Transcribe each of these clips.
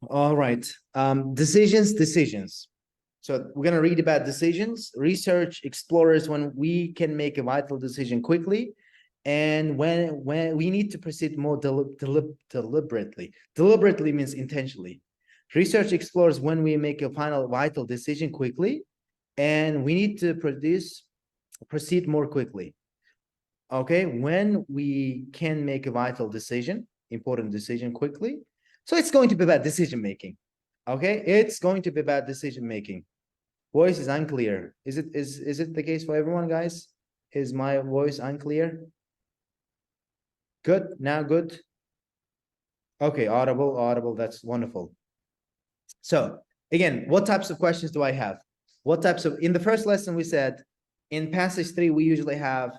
All right. Decisions. So we're going to read about decisions. Research explores when we can make a vital decision quickly, and when we need to proceed more deliberately. Deliberately means intentionally. Research explores when we make a final vital decision quickly, and we need to proceed more quickly. Okay, when we can make a vital decision, important decision quickly. So it's going to be about decision making. Okay, it's going to be about decision making. Voice is unclear. Is it the case for everyone, guys? Is my voice unclear? Good. Now good. Okay, audible. That's wonderful. So again, what types of questions do I have? What types of, in the first lesson we said, in passage 3, we usually have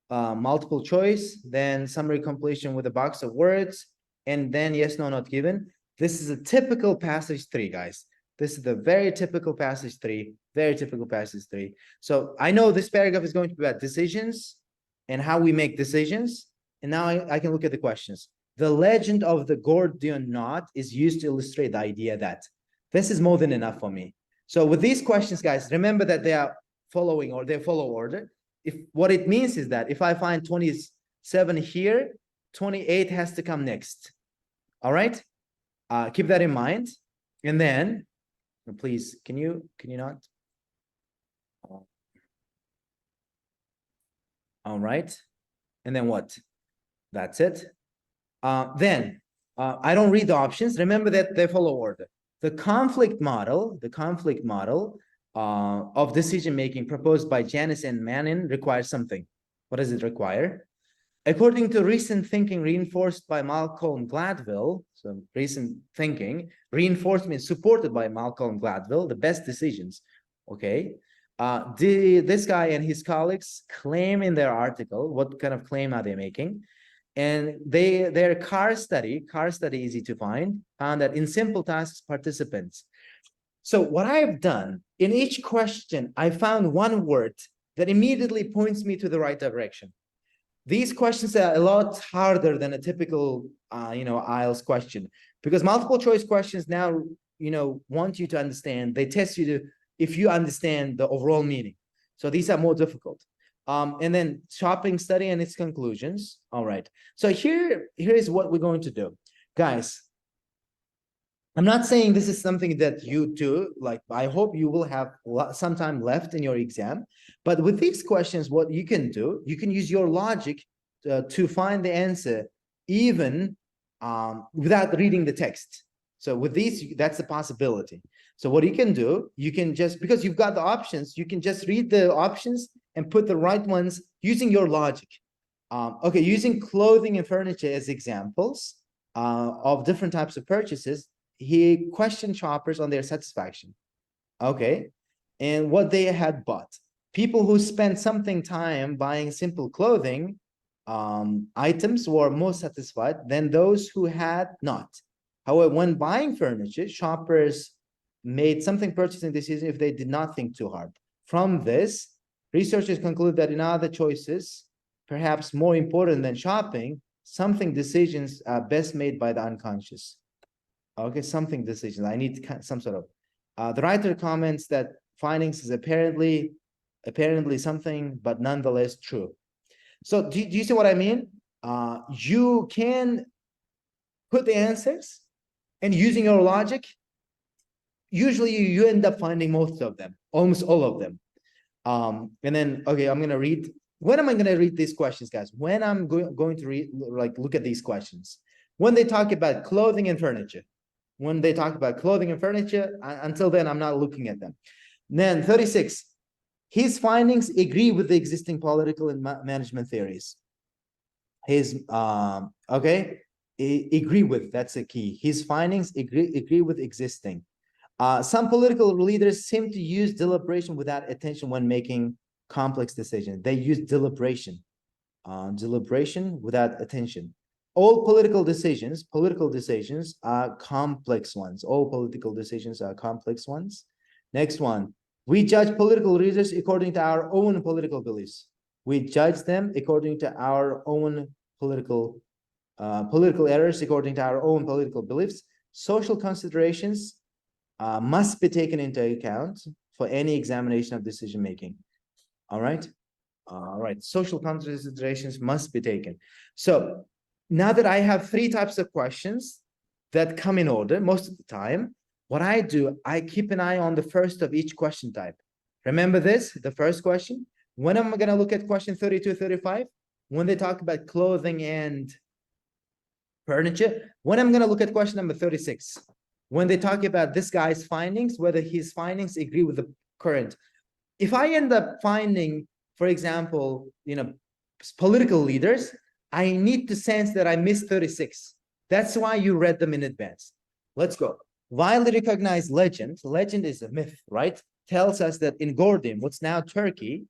multiple choice, then summary completion with a box of words, and then yes, no, not given. This is a typical passage 3, guys. This is the very typical passage 3, very typical passage 3. So I know this paragraph is going to be about decisions and how we make decisions. And now I can look at the questions. The legend of the Gordian knot is used to illustrate the idea that this is more than enough for me. So with these questions, guys, remember that they are following or they follow order. If what it means is that if I find 27 here, 28 has to come next. All right. Keep that in mind. And then please, can you not? All right. And then what? That's it. Then I don't read the options. Remember that they follow order. The conflict model of decision-making proposed by Janice and Manning requires something. What does it require? According to recent thinking reinforced by Malcolm Gladwell, so recent thinking, reinforcement supported by Malcolm Gladwell, the best decisions, okay? This guy and his colleagues claim in their article, what kind of claim are they making? And their car study, easy to find, found that in simple tasks participants. So what I've done, in each question, I found one word that immediately points me to the right direction. These questions are a lot harder than a typical, IELTS question, because multiple choice questions now, want you to understand, they test you to, if you understand the overall meaning. So these are more difficult. And then shopping study and its conclusions. All right. So here is what we're going to do. Guys, I'm not saying this is something that you do. Like, I hope you will have some time left in your exam. But with these questions, what you can do, you can use your logic to find the answer, even without reading the text. So with these, that's a possibility. So what you can do, you can just, because you've got the options, you can just read the options and put the right ones using your logic. Okay, using clothing and furniture as examples of different types of purchases, he questioned shoppers on their satisfaction. Okay, and what they had bought. People who spent something time buying simple clothing items were more satisfied than those who had not. However, when buying furniture, shoppers made something purchasing decision if they did not think too hard. From this, researchers conclude that in other choices, perhaps more important than shopping, something decisions are best made by the unconscious. Okay, something decisions. I need some sort of. The writer comments that findings is apparently something, but nonetheless true. So do you see what I mean? You can put the answers, and using your logic, usually you end up finding most of them, almost all of them. And then, okay, I'm going to read. When am I going to read these questions, guys? When I'm going to read, look at these questions. When they talk about clothing and furniture. When they talk about clothing and furniture, until then, I'm not looking at them. Then 36, his findings agree with the existing political and management theories. Okay, agree with, that's a key. His findings agree with existing. Some political leaders seem to use deliberation without attention when making complex decisions. They use deliberation without attention. All political decisions are complex ones. All political decisions are complex ones. Next one, we judge political leaders according to our own political beliefs. We judge them according to our own political errors, according to our own political beliefs. social considerations must be taken into account for any examination of decision making. All right. All right. Social considerations must be taken. So now that I have 3 types of questions that come in order most of the time, what I do, I keep an eye on the first of each question type. Remember this, the first question. When am I going to look at question 32, 35? When they talk about clothing and furniture. When I'm going to look at question number 36, when they talk about this guy's findings, whether his findings agree with the current. If I end up finding, for example, political leaders, I need to sense that I missed 36. That's why you read them in advance. Let's go. Widely recognized legend is a myth, right? Tells us that in Gordian, what's now Turkey,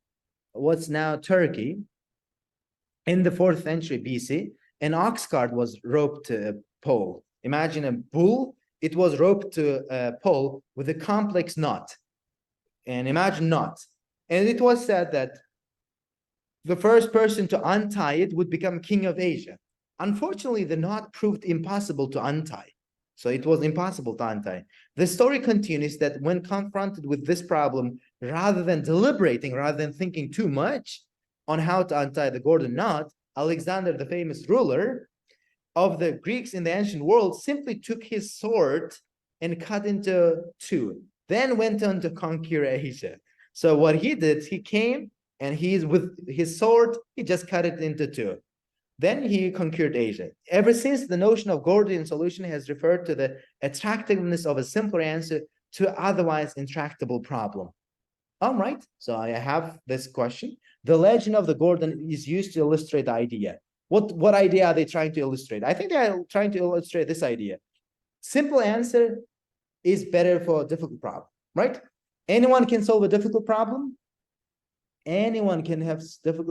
in the 4th century BC, an ox cart was roped to a pole. Imagine a bull, it was roped to a pole with a complex knot. And imagine knots. And it was said that the first person to untie it would become king of Asia. Unfortunately, the knot proved impossible to untie. So it was impossible to untie. The story continues that when confronted with this problem, rather than deliberating, rather than thinking too much on how to untie the Gordian knot, Alexander, the famous ruler of the Greeks in the ancient world, simply took his sword and cut into 2, then went on to conquer Asia. So what he did, he came and he's with his sword, he just cut it into 2. Then he conquered Asia. Ever since, the notion of Gordian solution has referred to the attractiveness of a simpler answer to otherwise intractable problem. All right, so I have this question. The legend of the Gordian is used to illustrate the idea. What idea are they trying to illustrate? I think they are trying to illustrate this idea. Simple answer is better for a difficult problem, right? Anyone can solve a difficult problem. Anyone can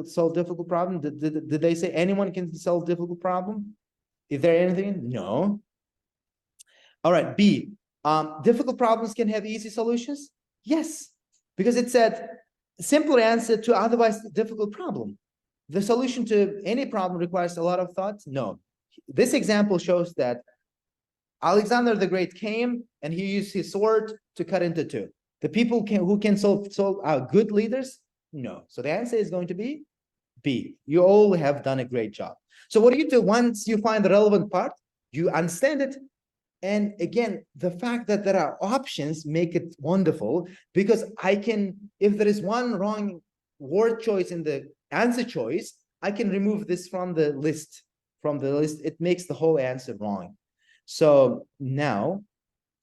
solve difficult problem. Did they say anyone can solve difficult problem? Is there anything? No. All right, B. Difficult problems can have easy solutions? Yes, because it said simple answer to otherwise difficult problem. The solution to any problem requires a lot of thought? No. This example shows that Alexander the Great came and he used his sword to cut into 2. The people who can solve are good leaders? No. So the answer is going to be B. You all have done a great job. So what do you do once you find the relevant part? You understand it. And again, the fact that there are options make it wonderful, because I can, if there is one wrong word choice in the answer choice, I can remove this from the list. It makes the whole answer wrong. So now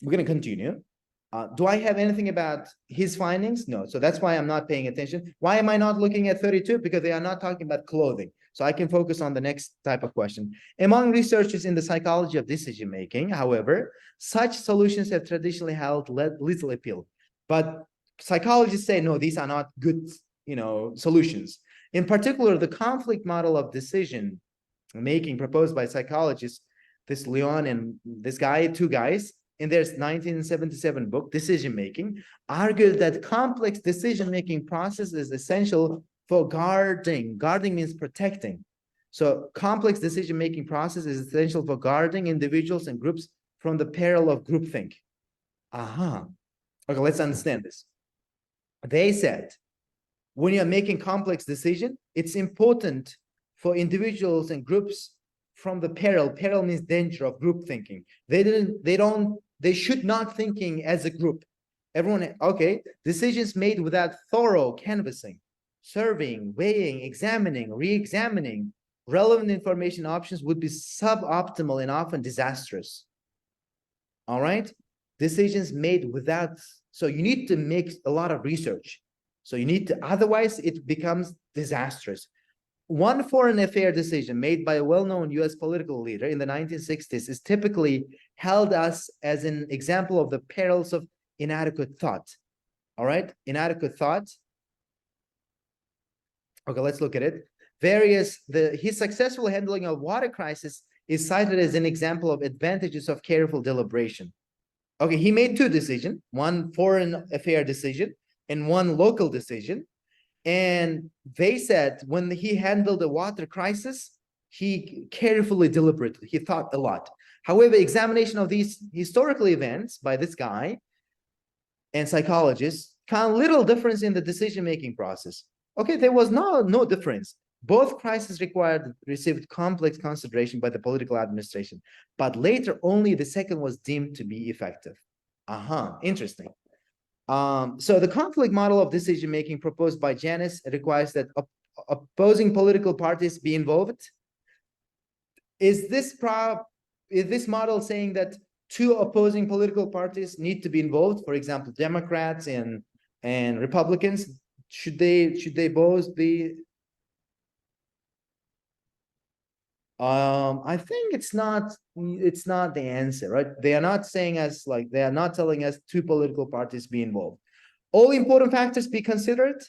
we're going to continue. Do I have anything about his findings? No. So that's why I'm not paying attention. Why am I not looking at 32? Because they are not talking about clothing. So I can focus on the next type of question. Among researchers in the psychology of decision-making, however, such solutions have traditionally held little appeal. But psychologists say, no, these are not good, solutions. In particular, the conflict model of decision-making proposed by psychologists, this Leon and this guy, 2 guys, in their 1977 book, Decision Making, argued that complex decision-making process is essential for guarding. Guarding means protecting. So complex decision-making process is essential for guarding individuals and groups from the peril of groupthink. Okay, let's understand this. They said, when you're making complex decision, it's important for individuals and groups from the peril means danger of group thinking. They should not thinking as a group. Everyone, okay, decisions made without thorough canvassing, surveying, weighing, examining, re-examining relevant information options would be suboptimal and often disastrous. All right, decisions made without, so you need to make a lot of research. So you need to, otherwise it becomes disastrous. One foreign affair decision made by a well-known US political leader in the 1960s is typically held as an example of the perils of inadequate thought. All right, inadequate thought. Okay, let's look at it. His successful handling of water crisis is cited as an example of advantages of careful deliberation. Okay, he made 2 decisions, one foreign affair decision and one local decision. And they said when he handled the water crisis, he carefully deliberated. He thought a lot. However, examination of these historical events by this guy and psychologists found little difference in the decision-making process. Okay, there was no difference. Both crises received complex consideration by the political administration, but later only the second was deemed to be effective. Interesting. So the conflict model of decision-making proposed by Janus requires that opposing political parties be involved. Is this model saying that two opposing political parties need to be involved? For example, Democrats and Republicans, should they both be? I think it's not the answer, right? They are not saying us, like, they are not telling us two political parties be involved. All important factors be considered.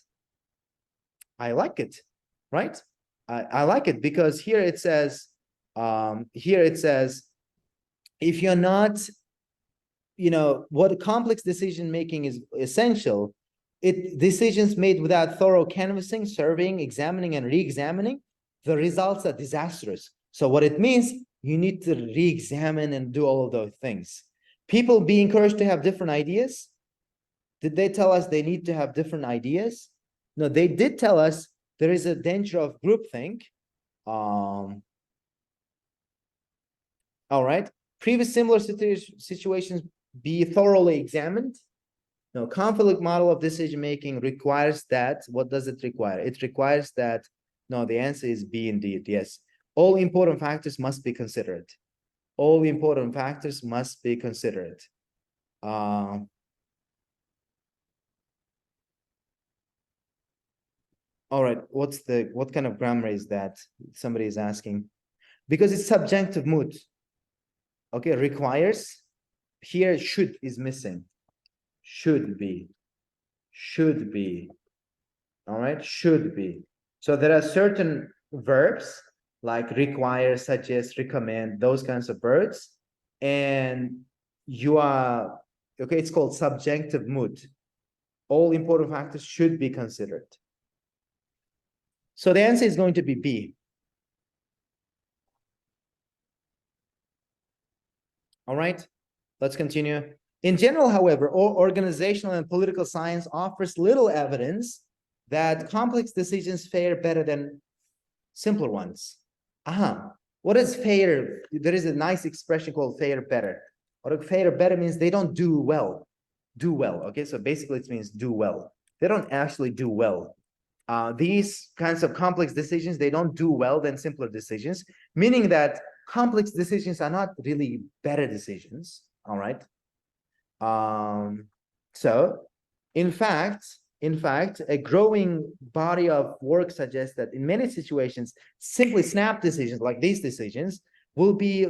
I like it, right? I like it because here it says, if you're not, what complex decision making is essential, decisions made without thorough canvassing, surveying, examining, and re-examining, the results are disastrous. So what it means, you need to re-examine and do all of those things. People be encouraged to have different ideas. Did they tell us they need to have different ideas? No, they did tell us there is a danger of groupthink. All right. Previous similar situations be thoroughly examined. No, conflict model of decision-making requires that. What does it require? It requires that, no, the answer is B indeed, yes. All important factors must be considered. All important factors must be considered. All right, what kind of grammar is that? Somebody is asking. Because it's subjunctive mood. Okay, requires. Here, should is missing. Should be. All right, should be. So there are certain verbs like require, suggest, recommend, those kinds of verbs. And you are, okay, it's called subjunctive mood. All important factors should be considered. So the answer is going to be B. All right, let's continue. In general, however, organizational and political science offers little evidence that complex decisions fare better than simpler ones. What is fare? There is a nice expression called fare better. What fare better means they don't do well. Do well, okay? So basically it means do well. They don't actually do well. These kinds of complex decisions, they don't do well than simpler decisions, meaning that complex decisions are not really better decisions, all right? So, in fact, a growing body of work suggests that in many situations, simply snap decisions like these decisions will be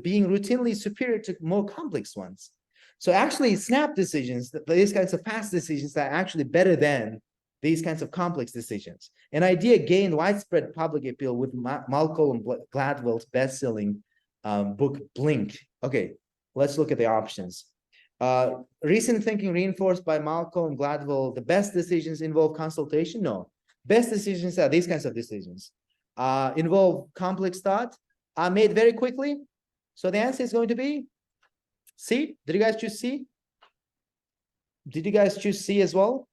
being routinely superior to more complex ones. So actually, snap decisions, these kinds of fast decisions, are actually better than these kinds of complex decisions. An idea gained widespread public appeal with Malcolm Gladwell's best-selling book, Blink. Okay, let's look at the options. Recent thinking reinforced by Malcolm Gladwell, the best decisions involve consultation? No. Best decisions are these kinds of decisions. Involve complex thought, are made very quickly. So the answer is going to be C. Did you guys choose C? Did you guys choose C as well?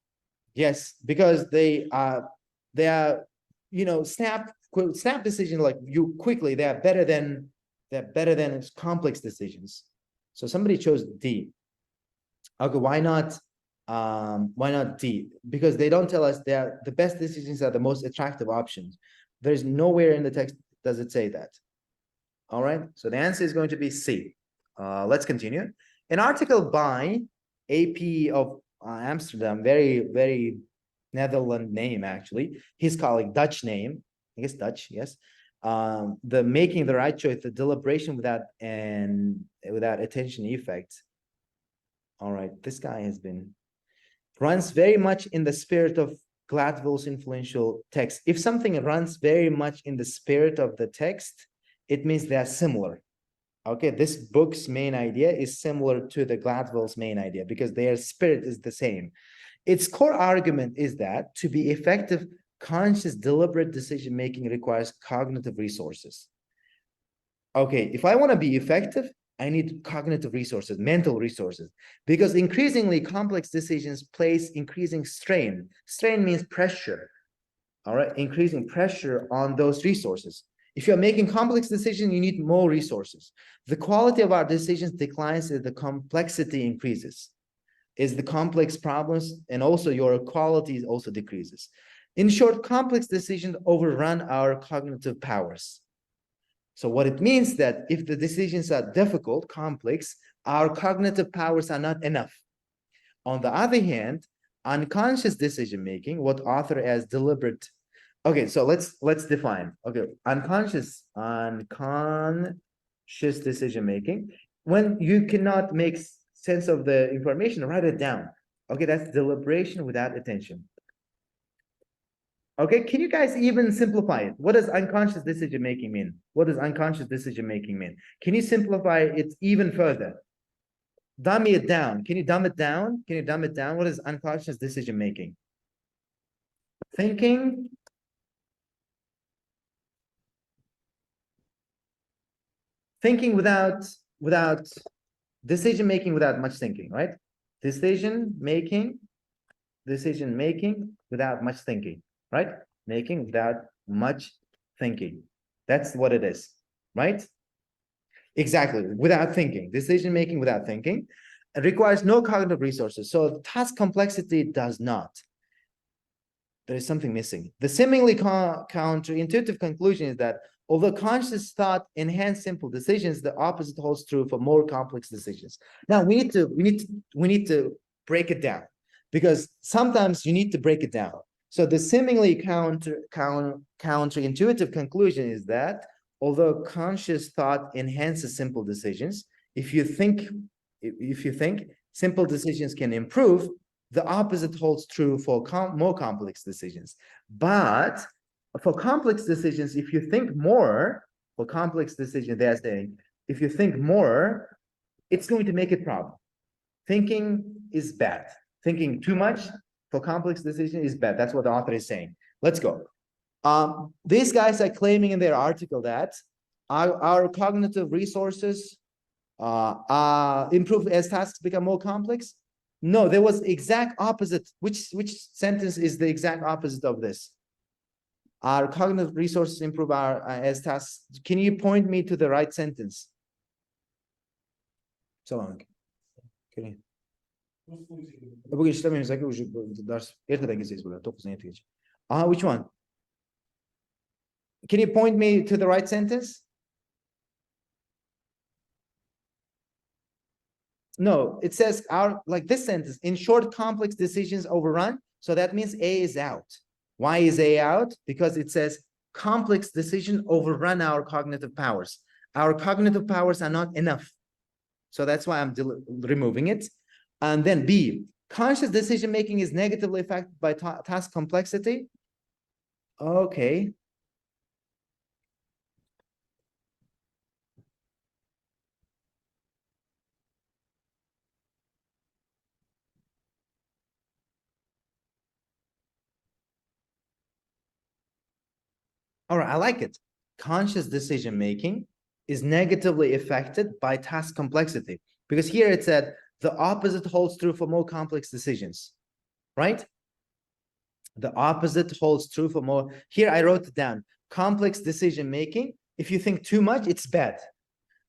Yes, because they are, snap decision, like you quickly, they're better than complex decisions. So somebody chose D. Okay, why not D? Because they don't tell us that the best decisions are the most attractive options. There's nowhere in the text does it say that. All right, so the answer is going to be C. Let's continue. An article by AP of Amsterdam, very, very Netherlands name, actually. His colleague, Dutch name, I guess Dutch, yes. The making the right choice, the deliberation without attention effects. All right, this guy runs very much in the spirit of Gladwell's influential text. If something runs very much in the spirit of the text, it means they are similar. Okay, this book's main idea is similar to the Gladwell's main idea because their spirit is the same. Its core argument is that to be effective, conscious, deliberate decision-making requires cognitive resources. Okay, if I want to be effective, I need cognitive resources, mental resources, because increasingly complex decisions place increasing strain. Strain means pressure, all right, increasing pressure on those resources. If you're making complex decisions, you need more resources. The quality of our decisions declines as the complexity increases. Is the complex problems, and also your quality also decreases. In short, complex decisions overrun our cognitive powers. So what it means that if the decisions are difficult, complex, our cognitive powers are not enough. On the other hand, unconscious decision making, what author as deliberate. Okay, so let's define. Okay, unconscious decision making. When you cannot make sense of the information, write it down. Okay, that's deliberation without attention. Okay, can you guys even simplify it? What does unconscious decision making mean? What does unconscious decision making mean? Can you simplify it even further? Dummy it down. Can you dumb it down? Can you dumb it down? What is unconscious decision making? Thinking. Thinking without decision making without much thinking, right? Decision making without much thinking, right? Making without much thinking. That's what it is, right? Exactly, without thinking. Decision making without thinking. It requires no cognitive resources. So task complexity does not. There is something missing. The seemingly counterintuitive conclusion is that although conscious thought enhances simple decisions, the opposite holds true for more complex decisions. Now we need to break it down, because sometimes you need to break it down. So the seemingly counterintuitive conclusion is that although conscious thought enhances simple decisions, if you think simple decisions can improve, the opposite holds true for more complex decisions. But for complex decisions, if you think more, for complex decisions, they're saying, if you think more, it's going to make it problem. Thinking is bad. Thinking too much for complex decision is bad. That's what the author is saying. Let's go. These guys are claiming in their article that our cognitive resources improve as tasks become more complex. No, there was exact opposite. Which sentence is the exact opposite of this? Our cognitive resources improve our as tasks. Can you point me to the right sentence? So long. Okay. Bugün işlemiyoruz. Ders erteden geçeceğiz burada. 9'dan yetecek. Which one? Can you point me to the right sentence? No, it says like this sentence, in short, complex decisions overrun. So that means A is out. Why is A out? Because it says complex decision overrun our cognitive powers. Our cognitive powers are not enough. So that's why I'm removing it. And then B, conscious decision making is negatively affected by task complexity. Okay. All right, I like it. Conscious decision making is negatively affected by task complexity, because here it said the opposite holds true for more complex decisions, right? The opposite holds true for more. Here I wrote it down. Complex decision making, if you think too much, it's bad.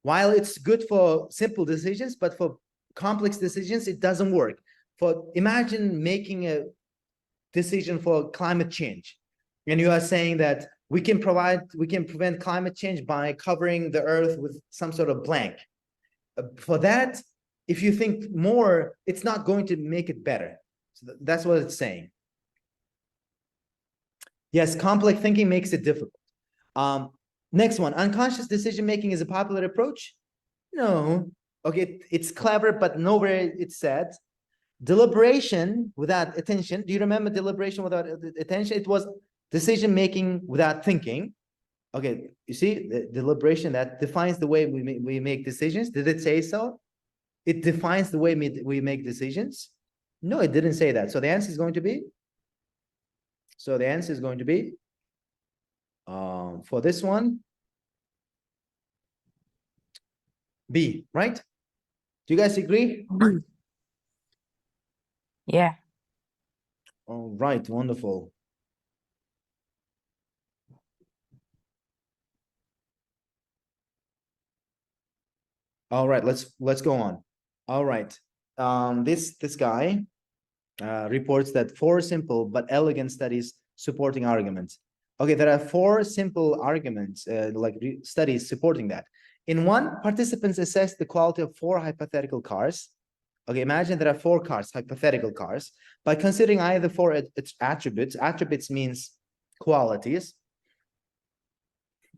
While it's good for simple decisions, but for complex decisions, it doesn't work. Imagine making a decision for climate change, and you are saying that we can prevent climate change by covering the earth with some sort of blank. For that, if you think more, it's not going to make it better. So that's what it's saying. Yes, complex thinking makes it difficult. Next one, unconscious decision making is a popular approach. No. Okay, it's clever, but nowhere it's said. Deliberation without attention. Do you remember deliberation without attention? It was decision making without thinking. Okay, you see the deliberation that defines the way we make decisions. Did it say so? It defines the way we make decisions. No, it didn't say that. So the answer is going to be. So the answer is going to be for this one. B, right? Do you guys agree? Yeah. All right, wonderful. All right, let's go on. All right. This guy reports that 4 simple but elegant studies supporting arguments. Okay, there are 4 simple arguments, studies supporting that. In one, participants assess the quality of 4 hypothetical cars. Okay, imagine there are 4 cars, hypothetical cars, by considering either 4 its attributes. Attributes means qualities.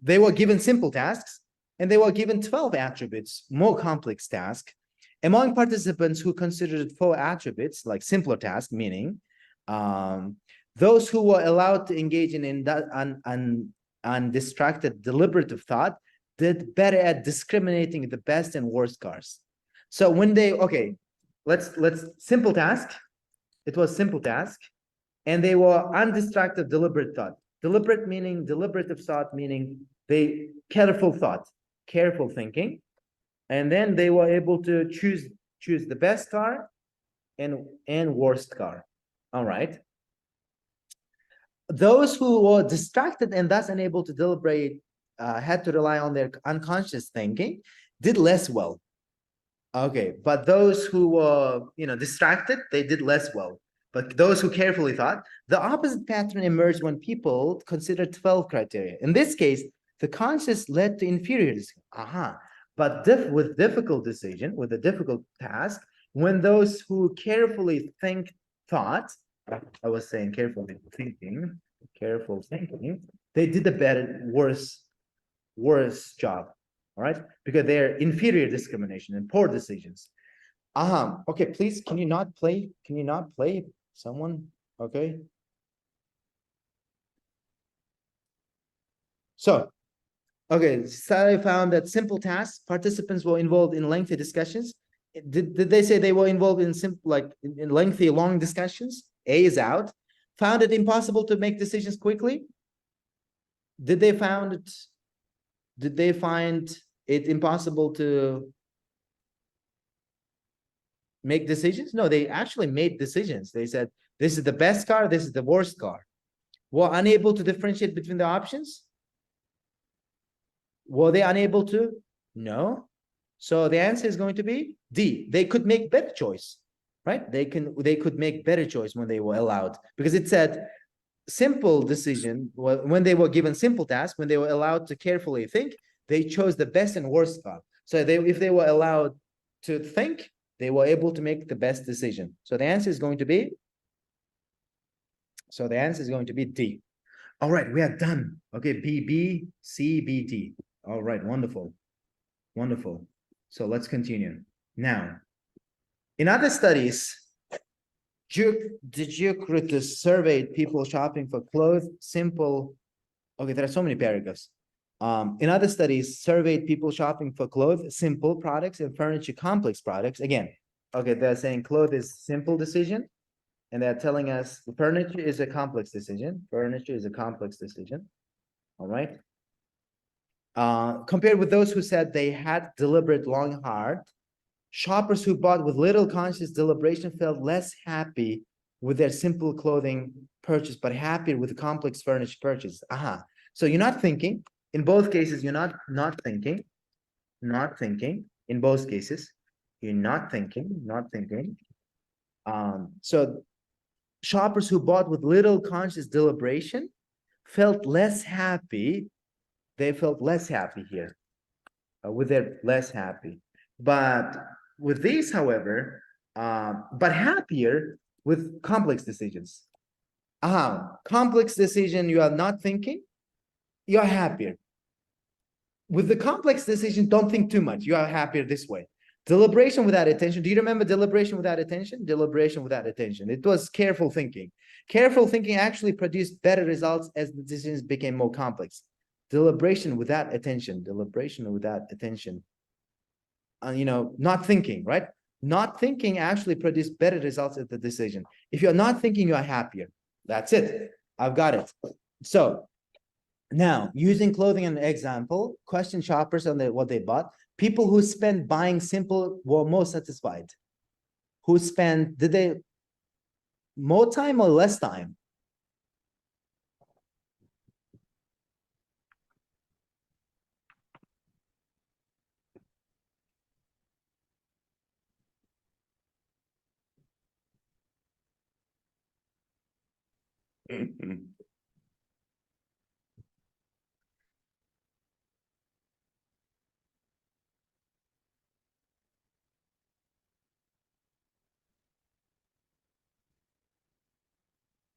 They were given simple tasks, and they were given 12 attributes, more complex tasks. Among participants who considered 4 attributes, like simpler tasks, meaning those who were allowed to engage in undistracted deliberative thought did better at discriminating the best and worst cars. So when they, okay, let's simple task. It was simple task, and they were undistracted deliberate thought. Deliberate meaning deliberative thought, meaning they careful thought, careful thinking, and then they were able to choose the best car and worst car. All right. Those who were distracted and thus unable to deliberate had to rely on their unconscious thinking, did less well. Okay, but those who were distracted, they did less well. But those who carefully thought, the opposite pattern emerged when people considered 12 criteria. In this case, the conscious led to inferior decision. But with difficult decision, with a difficult task, when those who carefully thought, I was saying carefully thinking, careful thinking, they did a better, worse job. All right, because they're inferior discrimination and poor decisions. Okay, please, can you not play? Can you not play? Someone, okay. So, okay, study found that simple tasks, participants were involved in lengthy discussions. Did they say they were involved in in lengthy, long discussions? A is out. Found it impossible to make decisions quickly. Did they find it impossible to make decisions? No, they actually made decisions. They said, this is the best car, this is the worst car. Were unable to differentiate between the options? Were they unable to? No. So the answer is going to be D. They could make better choice, right? They could make better choice when they were allowed, because it said simple decision, when they were given simple tasks, when they were allowed to carefully think, they chose the best and worst car. So if they were allowed to think, they were able to make the best decision. So the answer is going to be D. All right, we are done. Okay, B, C, B, D. All right, wonderful. Wonderful. So let's continue. Now, in other studies, Diyorbek surveyed people shopping for clothes, simple. Okay, there are so many paragraphs. In other studies, surveyed people shopping for clothes, simple products, and furniture, complex products. Again, okay, they're saying clothes is simple decision, and they're telling us furniture is a complex decision. Furniture is a complex decision. All right. Compared with those who said they had deliberate long hard, shoppers who bought with little conscious deliberation felt less happy with their simple clothing purchase, but happier with complex furniture purchase. So you're not thinking. In both cases, you're not thinking. In both cases, you're not thinking. So shoppers who bought with little conscious deliberation felt less happy. They felt less happy here, with their less happy. But with these, however, but happier with complex decisions. Complex decision, you are not thinking, you are happier. With the complex decision, don't think too much. You are happier this way. Deliberation without attention. Do you remember deliberation without attention? Deliberation without attention. It was careful thinking. Careful thinking actually produced better results as the decisions became more complex. Deliberation without attention. Not thinking, right? Not thinking actually produced better results at the decision. If you're not thinking, you are happier. That's it. I've got it. So now, using clothing as an example, question shoppers on what they bought. People who spend buying simple were more satisfied. Who spend, did they more time or less time?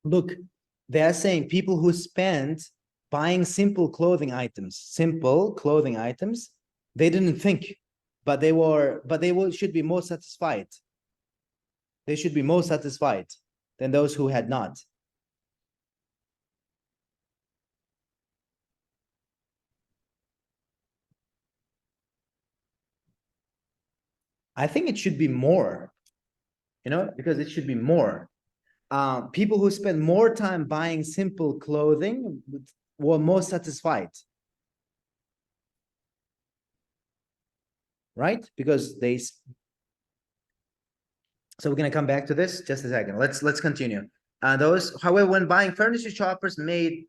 Look, they are saying people who spend buying simple clothing items, they didn't think, but they should be more satisfied. They should be more satisfied than those who had not. I think it should be more, because it should be more. People who spend more time buying simple clothing were more satisfied. Right? Because so we're going to come back to this just a second. Let's continue. However, when buying furniture, shoppers made,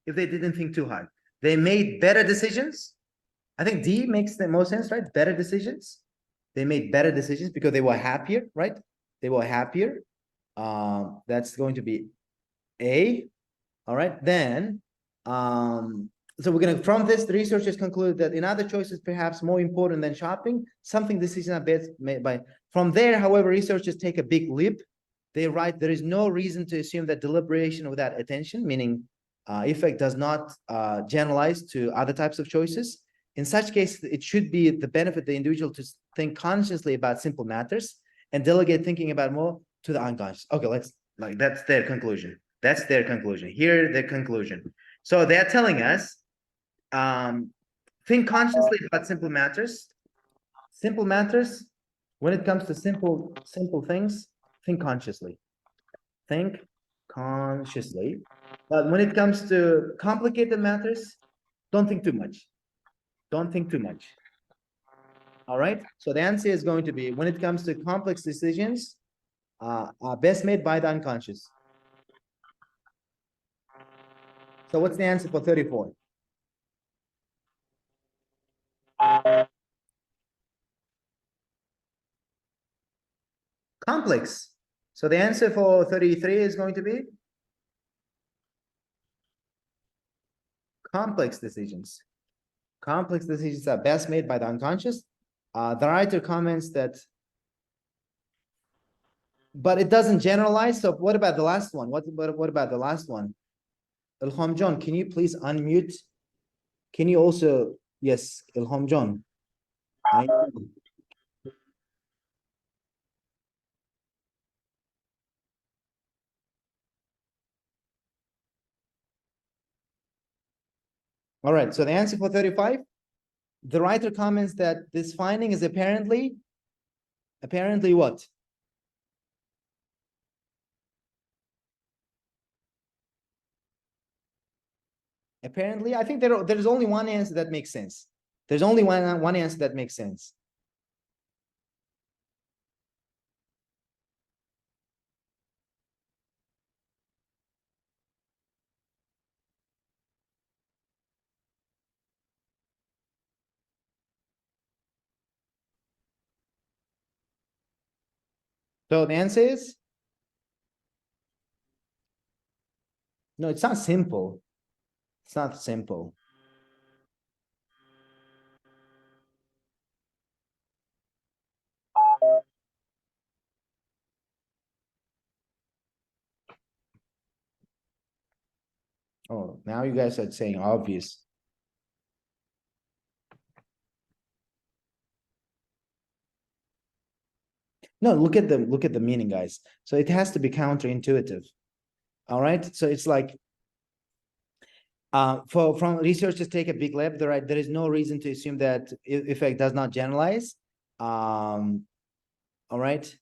if they didn't think too hard, they made better decisions. I think D makes the most sense, right? Better decisions. They made better decisions because they were happier, right? They were happier. That's going to be A. All right. Then, so we're going to, from this, the researchers conclude that in other choices, perhaps more important than shopping, something decisions are best made by. From there, however, researchers take a big leap. They write, there is no reason to assume that deliberation without attention, meaning effect does not generalize to other types of choices. In such case, it should be the benefit the individual to think consciously about simple matters and delegate thinking about more to the unconscious. Okay, that's their conclusion. That's their conclusion. Here, their conclusion. So they're telling us, think consciously about simple matters. Simple matters, when it comes to simple things, think consciously. Think consciously. But when it comes to complicated matters, don't think too much. Don't think too much. All right. So the answer is going to be, when it comes to complex decisions, are best made by the unconscious. So what's the answer for 34? Complex. So the answer for 33 is going to be complex decisions. Complex decisions are best made by the unconscious. The writer comments that, but it doesn't generalize. So what about the last one? What about the last one? Ilham John, can you please unmute? Can you also, yes, Ilham John. All right, so the answer for 35, the writer comments that this finding is apparently what? Apparently, I think there's only one answer that makes sense. There's only one answer that makes sense. So the answer is, no, it's not simple. It's not simple. Oh, now you guys are saying obvious. No, look at the meaning, guys. So it has to be counterintuitive. All right. So it's like, from researchers take a big leap, there is no reason to assume that effect does not generalize. All right.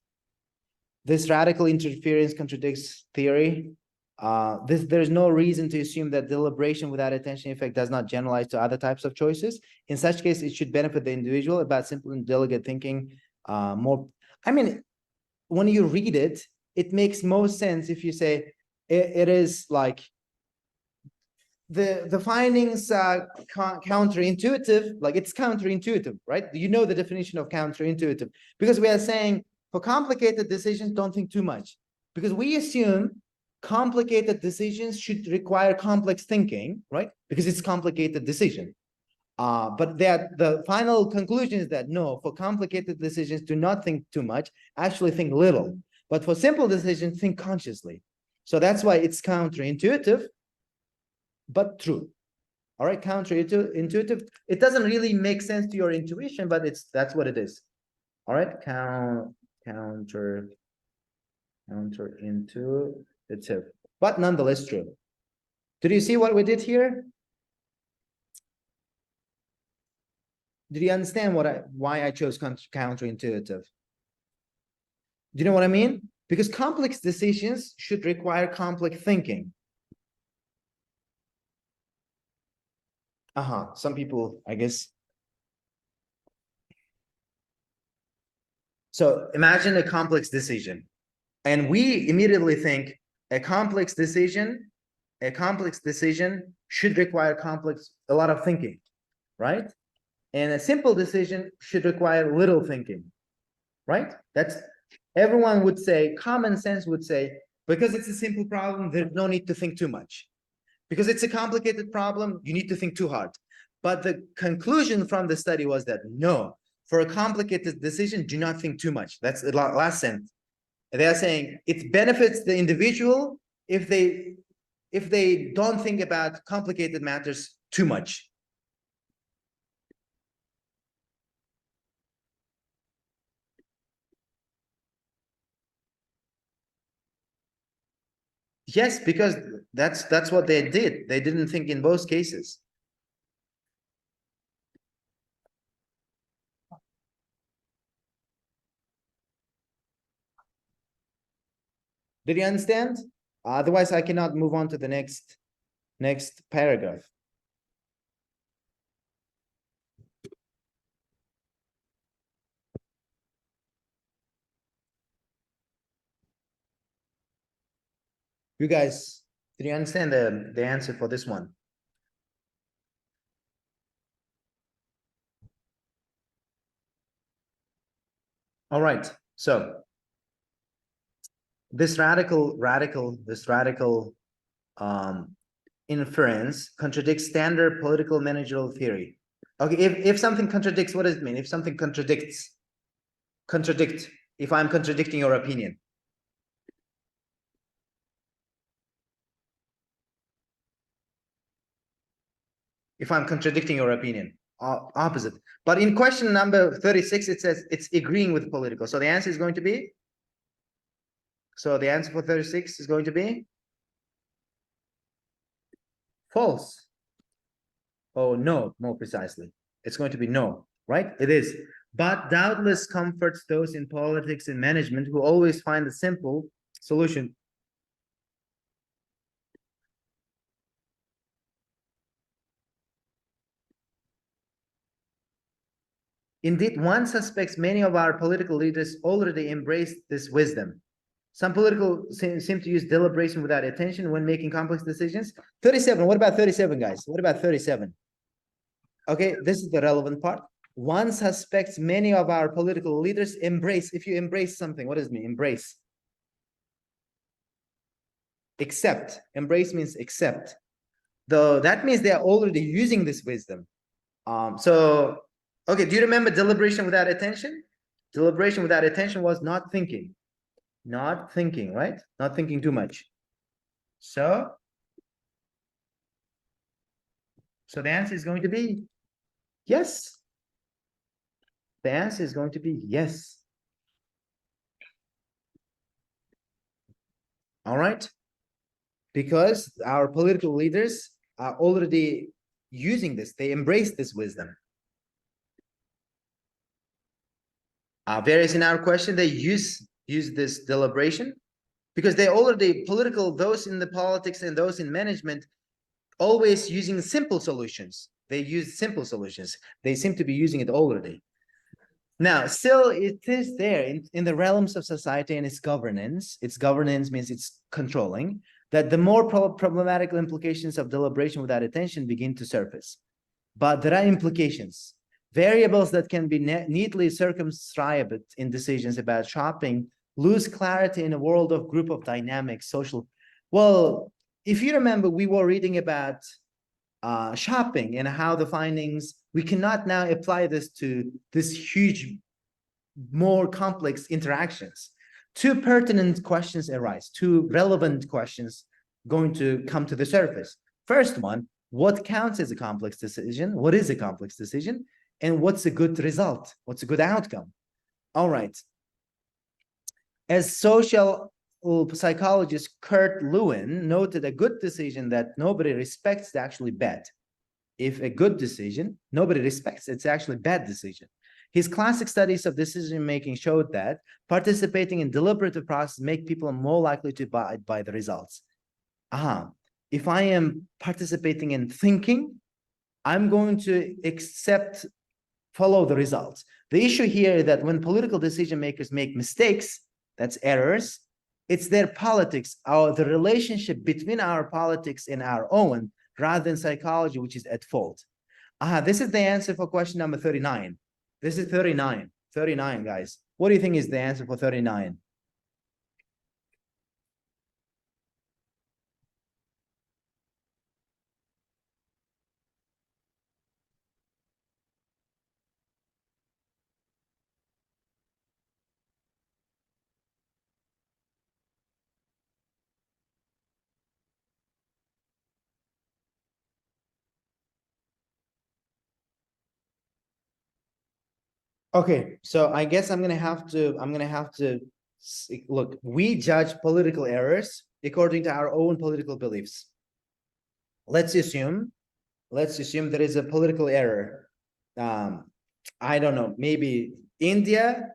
This radical interference contradicts theory. There's no reason to assume that deliberation without attention effect does not generalize to other types of choices. In such case, it should benefit the individual about simple and delegate thinking more. I mean, when you read it, it makes most sense if you say it is like the findings are counterintuitive, like it's counterintuitive, right? You know the definition of counterintuitive, because we are saying for complicated decisions, don't think too much, because we assume complicated decisions should require complex thinking, right? Because it's complicated decision. But that the final conclusion is that no, for complicated decisions, do not think too much, actually think little. But for simple decisions, think consciously. So that's why it's counterintuitive, but true. All right, counterintuitive. It doesn't really make sense to your intuition, but that's what it is. All right, counterintuitive, but nonetheless true. Did you see what we did here? Did you understand why I chose counterintuitive? Do you know what I mean? Because complex decisions should require complex thinking. Some people, I guess. So imagine a complex decision, and we immediately think a complex decision should require a lot of thinking, right? And a simple decision should require little thinking, right? That's everyone would say, common sense would say, because it's a simple problem, there's no need to think too much. Because it's a complicated problem, you need to think too hard. But the conclusion from the study was that no, for a complicated decision, do not think too much. That's the last sentence. They are saying it benefits the individual if they don't think about complicated matters too much. Yes, because that's what they did. They didn't think in both cases. Did you understand? Otherwise, I cannot move on to the next paragraph. You guys, did you understand the answer for this one? All right, so this radical inference contradicts standard political managerial theory. Okay, if something contradicts, what does it mean? If something contradicts, if I'm contradicting your opinion. If I'm contradicting your opinion, opposite. But in question number 36, it says it's agreeing with political. So the answer is going to be? So the answer for 36 is going to be? False. Oh, no, more precisely. It's going to be no, right? It is. But doubtless comforts those in politics and management who always find a simple solution. Indeed, one suspects many of our political leaders already embraced this wisdom. Some political seem to use deliberation without attention when making complex decisions. 37, what about 37, guys? What about 37? Okay, this is the relevant part. One suspects many of our political leaders embrace. If you embrace something, what does it mean? Embrace. Accept. Embrace means accept. Though that means they are already using this wisdom. So, okay, do you remember deliberation without attention? Deliberation without attention was not thinking. Not thinking, right? Not thinking too much. So the answer is going to be yes. The answer is going to be yes. All right. Because our political leaders are already using this. They embrace this wisdom. Whereas in our question, they use this deliberation because they already political, those in the politics and those in management, always using simple solutions. They use simple solutions. They seem to be using it already. Now, still, it is there in the realms of society and its governance. Its governance means it's controlling, that the more problematic implications of deliberation without attention begin to surface. But there are implications, variables that can be neatly circumscribed in decisions about shopping lose clarity in a world of group of dynamics, social. Well, if you remember, we were reading about shopping and how the findings, we cannot now apply this to this huge, more complex interactions. Two pertinent questions arise, two relevant questions going to come to the surface. First one, what counts as a complex decision? What is a complex decision? And what's a good result? What's a good outcome? All right. As social psychologist Kurt Lewin noted, a good decision that nobody respects is actually bad. If a good decision nobody respects, it's actually a bad decision. His classic studies of decision-making showed that participating in deliberative process make people more likely to abide by the results. If I am participating in thinking, I'm going to follow the results. The issue here is that when political decision makers make mistakes, that's errors, it's their politics, the relationship between our politics and our own, rather than psychology, which is at fault. This is the answer for question number 39. This is 39. 39, guys. What do you think is the answer for 39? Okay, so I guess I'm gonna have to look, we judge political errors according to our own political beliefs. Let's assume there is a political error. I don't know, maybe India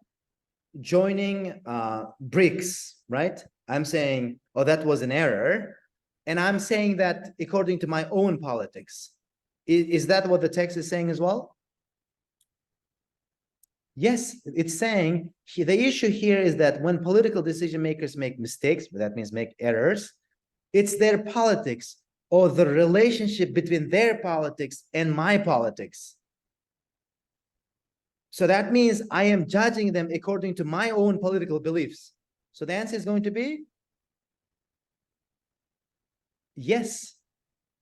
joining BRICS, right? I'm saying, oh, that was an error. And I'm saying that according to my own politics. Is that what the text is saying as well? Yes, it's saying the issue here is that when political decision makers make mistakes, that means make errors, it's their politics or the relationship between their politics and my politics. So that means I am judging them according to my own political beliefs. So the answer is going to be yes.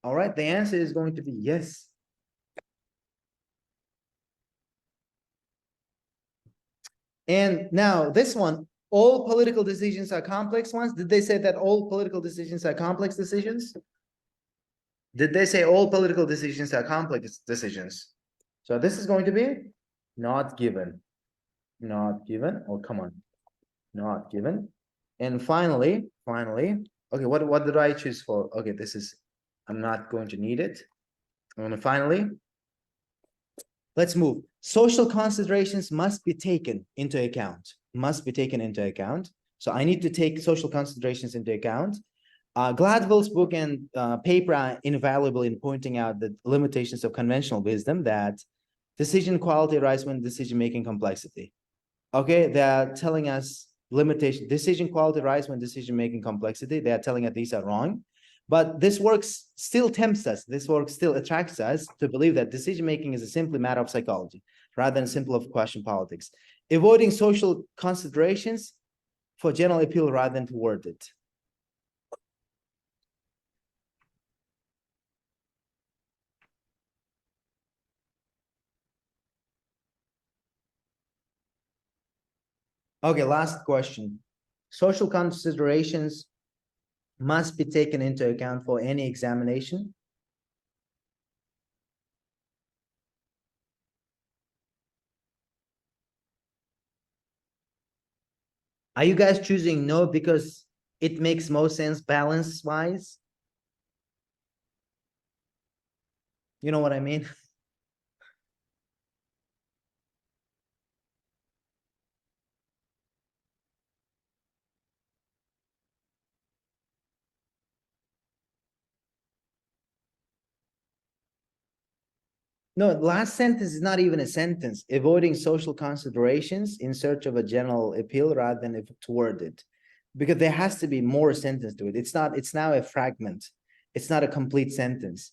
All right, the answer is going to be yes. And now this one, all political decisions are complex ones. Did they say that all political decisions are complex decisions? Did they say all political decisions are complex decisions? So this is going to be not given. Not given. Oh, come on. Not given. And finally, okay, what did I choose for? Okay, this is, I'm not going to need it. And finally, let's move. Social considerations must be taken into account. Must be taken into account. So I need to take social considerations into account. Gladwell's book and paper are invaluable in pointing out the limitations of conventional wisdom, that decision quality arises when decision-making complexity. Okay, they're telling us decision quality arises when decision-making complexity. They are telling us these are wrong. But this work still tempts us. This work still attracts us to believe that decision-making is a simply matter of psychology, rather than simple of question politics. Avoiding social considerations for general appeal rather than toward it. Okay, last question. Social considerations must be taken into account for any examination. Are you guys choosing no because it makes more sense balance-wise? You know what I mean? No, last sentence is not even a sentence. Avoiding social considerations in search of a general appeal rather than toward it. Because there has to be more sentence to it. It's not, it's now a fragment. It's not a complete sentence.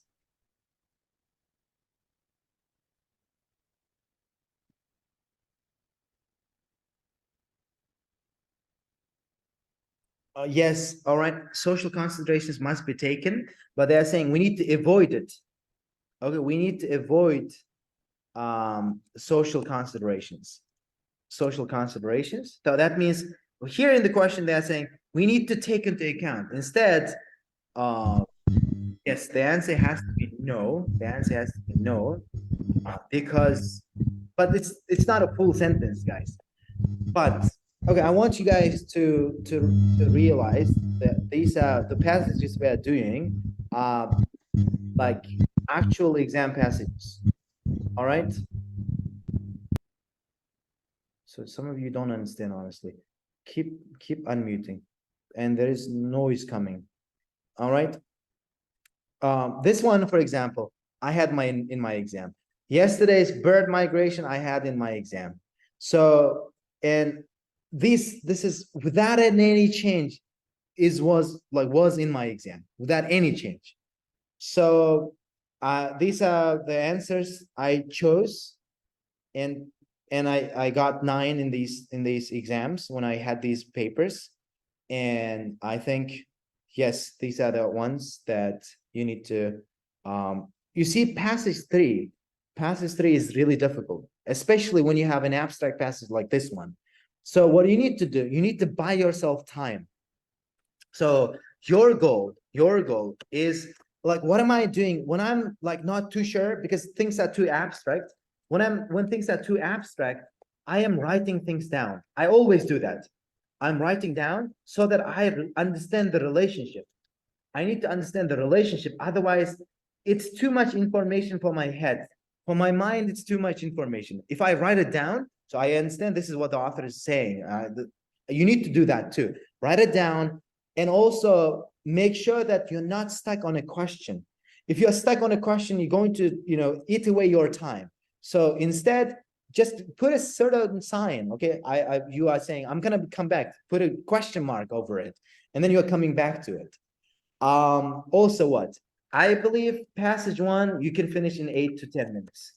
Yes, all right. Social considerations must be taken, but they're saying we need to avoid it. Okay, we need to avoid social considerations. Social considerations. So that means here in the question they're saying we need to take into account. Instead, yes, the answer has to be no. The answer has to be no, because, but it's not a full sentence, guys. But okay, I want you guys to realize that these are the passages we are doing, like actual exam passages. All right. So some of you don't understand, honestly. Keep unmuting, and there is noise coming. All right. This one, for example, I had my in my exam. Yesterday's bird migration I had in my exam. So, and this is without any change, was in my exam without any change. So these are the answers I chose, and I got 9 in these exams when I had these papers. And I think, yes, these are the ones that you need to, you see passage 3 is really difficult, especially when you have an abstract passage like this one. So what you need to do, you need to buy yourself time. So your goal is like, what am I doing when I'm like not too sure because things are too abstract? When things are too abstract, I am writing things down. I always do that. I'm writing down so that I understand the relationship. I need to understand the relationship. Otherwise, it's too much information for my head. For my mind, it's too much information. If I write it down, so I understand this is what the author is saying. You need to do that too. Write it down, and also make sure that you're not stuck on a question. If you're stuck on a question, you're going to, eat away your time. So instead, just put a certain sign. Okay, you are saying I'm gonna come back. Put a question mark over it, and then you're coming back to it. Also what? I believe passage 1, you can finish in 8 to 10 minutes.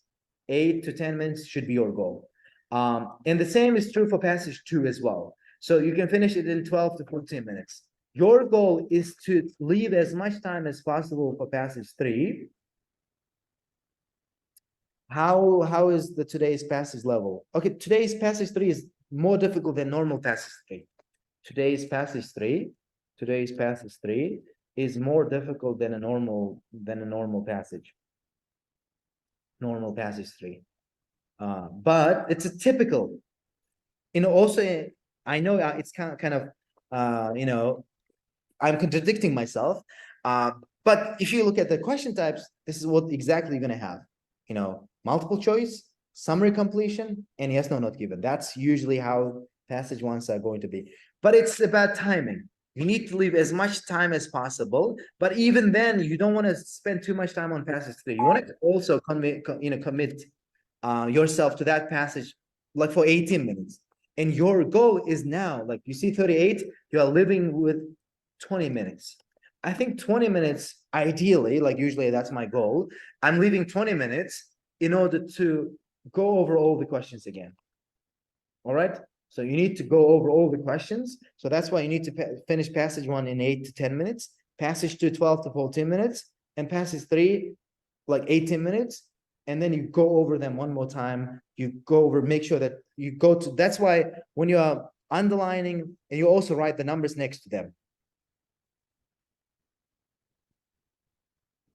8 to 10 minutes should be your goal. And the same is true for passage 2 as well. So you can finish it in 12 to 14 minutes. Your goal is to leave as much time as possible for passage 3. How is the today's passage level? Okay, today's passage 3 is more difficult than normal passage 3. Today's passage 3 is more difficult than a normal passage. Normal passage 3. But it's a typical, also I know it's kind of I'm contradicting myself. But if you look at the question types, this is what exactly you're gonna have. Multiple choice, summary completion, and yes, no, not given. That's usually how passage 1s are going to be. But it's about timing. You need to leave as much time as possible. But even then, you don't want to spend too much time on passage 3. You want to also commit yourself to that passage like for 18 minutes. And your goal is now, like you see 38, you are living with 20 minutes. I think 20 minutes, ideally, like usually that's my goal. I'm leaving 20 minutes in order to go over all the questions again. All right. So you need to go over all the questions. So that's why you need to finish passage 1 in 8 to 10 minutes, passage 2, 12 to 14 minutes, and passage 3, like 18 minutes. And then you go over them one more time. You go over, make sure that you go to, that's why when you are underlining, and you also write the numbers next to them.